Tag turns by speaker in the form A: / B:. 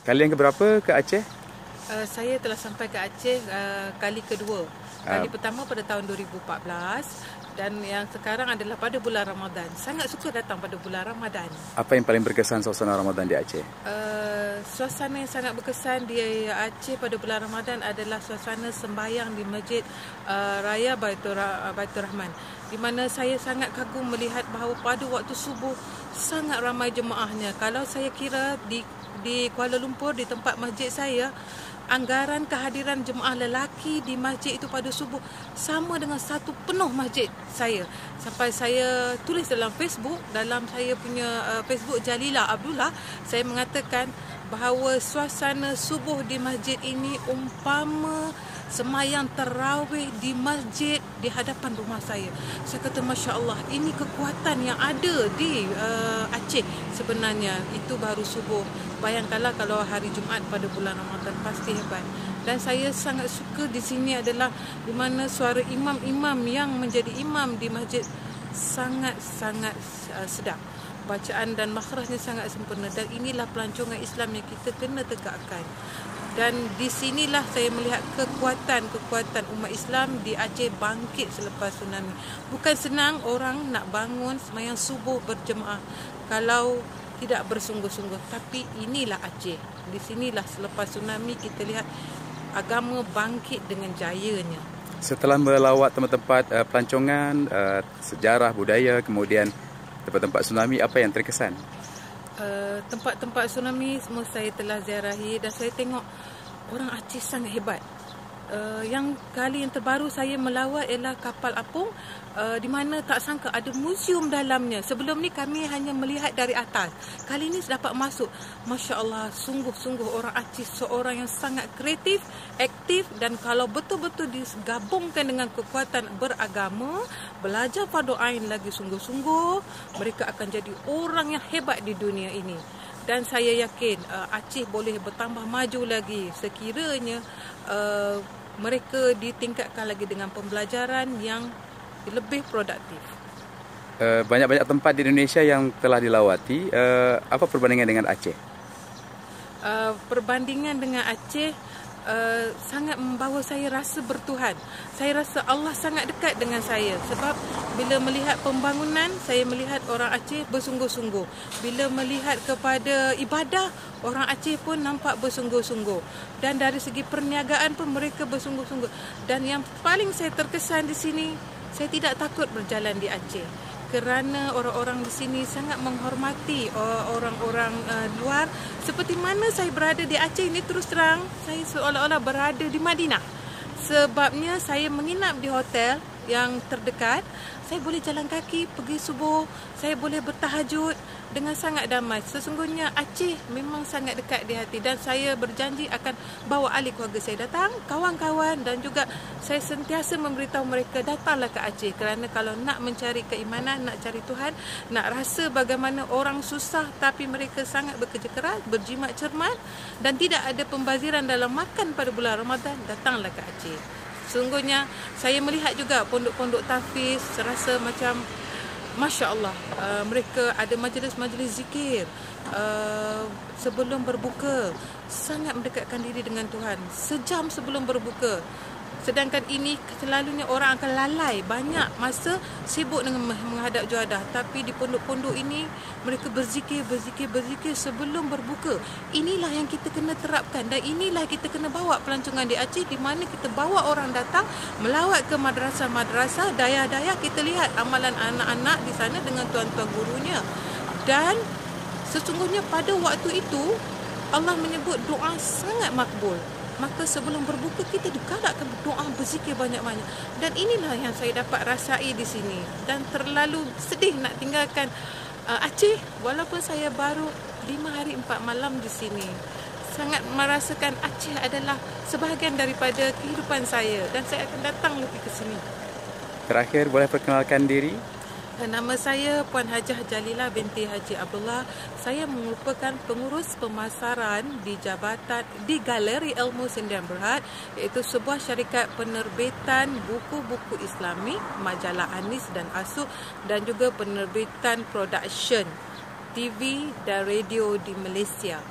A: Kali yang keberapa ke Aceh?
B: Saya telah sampai ke Aceh kali kedua. Kali pertama pada tahun 2014 dan yang sekarang adalah pada bulan Ramadan. Sangat suka datang pada bulan Ramadan.
A: Apa yang paling berkesan suasana Ramadan di Aceh?
B: Suasana yang sangat berkesan di Aceh pada bulan Ramadan adalah suasana sembahyang di Masjid Raya Baitur Rahman, di mana saya sangat kagum melihat bahawa pada waktu subuh sangat ramai jemaahnya. Kalau saya kira di Kuala Lumpur, di tempat masjid saya, anggaran kehadiran jemaah lelaki di masjid itu pada subuh sama dengan satu penuh masjid saya. Sampai saya tulis dalam Facebook, dalam saya punya Facebook Jalila Abdullah, saya mengatakan bahawa suasana subuh di masjid ini umpama semayang tarawih di masjid di hadapan rumah saya. Saya kata Masya Allah, ini kekuatan yang ada di Aceh sebenarnya. Itu baru subuh. Bayangkanlah kalau hari Jumaat pada bulan Ramadan, pasti hebat. Dan saya sangat suka di sini adalah di mana suara imam-imam yang menjadi imam di masjid sangat-sangat sedap. Bacaan dan makhrajnya sangat sempurna. Dan inilah pelancongan Islam yang kita kena tegakkan. Dan di sinilah saya melihat kekuatan umat Islam di Aceh bangkit selepas tsunami. Bukan senang orang nak bangun sembahyang subuh berjemaah kalau tidak bersungguh-sungguh. Tapi inilah Aceh. Di sinilah selepas tsunami kita lihat agama bangkit dengan jayanya.
A: Setelah melawat tempat-tempat pelancongan, sejarah, budaya, kemudian tempat-tempat tsunami, apa yang terkesan?
B: Tempat-tempat tsunami semua saya telah ziarahi dan saya tengok orang Aceh sangat hebat. Yang kali yang terbaru saya melawat ialah kapal apung, di mana tak sangka ada muzium dalamnya. Sebelum ni kami hanya melihat dari atas. Kali ni dapat masuk. Masya Allah, sungguh-sungguh orang Aceh seorang yang sangat kreatif, aktif, dan kalau betul-betul digabungkan dengan kekuatan beragama, belajar fardu ain lagi sungguh-sungguh, mereka akan jadi orang yang hebat di dunia ini. Dan saya yakin Aceh boleh bertambah maju lagi sekiranya mereka ditingkatkan lagi dengan pembelajaran yang lebih produktif.
A: Banyak-banyak tempat di Indonesia yang telah dilawati. Apa perbandingan dengan Aceh?
B: Perbandingan dengan Aceh sangat membawa saya rasa bertuhan. Saya rasa Allah sangat dekat dengan saya. Sebab bila melihat pembangunan, saya melihat orang Aceh bersungguh-sungguh. Bila melihat kepada ibadah, orang Aceh pun nampak bersungguh-sungguh. Dan dari segi perniagaan pun mereka bersungguh-sungguh. Dan yang paling saya terkesan di sini, saya tidak takut berjalan di Aceh. Kerana orang-orang di sini sangat menghormati orang-orang luar. Seperti mana saya berada di Aceh ini, terus terang saya seolah-olah berada di Madinah. Sebabnya saya menginap di hotel yang terdekat. Saya boleh jalan kaki pergi subuh, saya boleh bertahajud dengan sangat damai. Sesungguhnya Aceh memang sangat dekat di hati dan saya berjanji akan bawa ahli keluarga saya datang, kawan-kawan, dan juga saya sentiasa memberitahu mereka datanglah ke Aceh kerana kalau nak mencari keimanan, nak cari Tuhan, nak rasa bagaimana orang susah tapi mereka sangat bekerja keras, berjimat cermat dan tidak ada pembaziran dalam makan pada bulan Ramadan, datanglah ke Aceh. Sungguhnya saya melihat juga pondok-pondok tahfiz, serasa macam Masya Allah, mereka ada majlis-majlis zikir sebelum berbuka, sangat mendekatkan diri dengan Tuhan sejam sebelum berbuka. Sedangkan ini selalunya orang akan lalai banyak masa sibuk dengan menghadap juadah. Tapi di pondok-pondok ini mereka berzikir sebelum berbuka. Inilah yang kita kena terapkan dan inilah kita kena bawa pelancongan di Aceh, di mana kita bawa orang datang melawat ke madrasah-madrasah, dayah-dayah, kita lihat amalan anak-anak di sana dengan tuan-tuan gurunya. Dan sesungguhnya pada waktu itu Allah menyebut doa sangat makbul. Maka sebelum berbuka kita digalakkan berdoa, berzikir banyak-banyak. Dan inilah yang saya dapat rasai di sini. Dan terlalu sedih nak tinggalkan Aceh walaupun saya baru 5 hari 4 malam di sini. Sangat merasakan Aceh adalah sebahagian daripada kehidupan saya dan saya akan datang lagi ke sini.
A: Terakhir, boleh perkenalkan diri?
B: Nama saya Puan Hajah Jalila binti Haji Abdullah. Saya merupakan pengurus pemasaran di jabatan di Galeri Ilmu Sdn Bhd, iaitu sebuah syarikat penerbitan buku-buku Islami, majalah Anis dan Asuk, dan juga penerbitan production TV dan radio di Malaysia.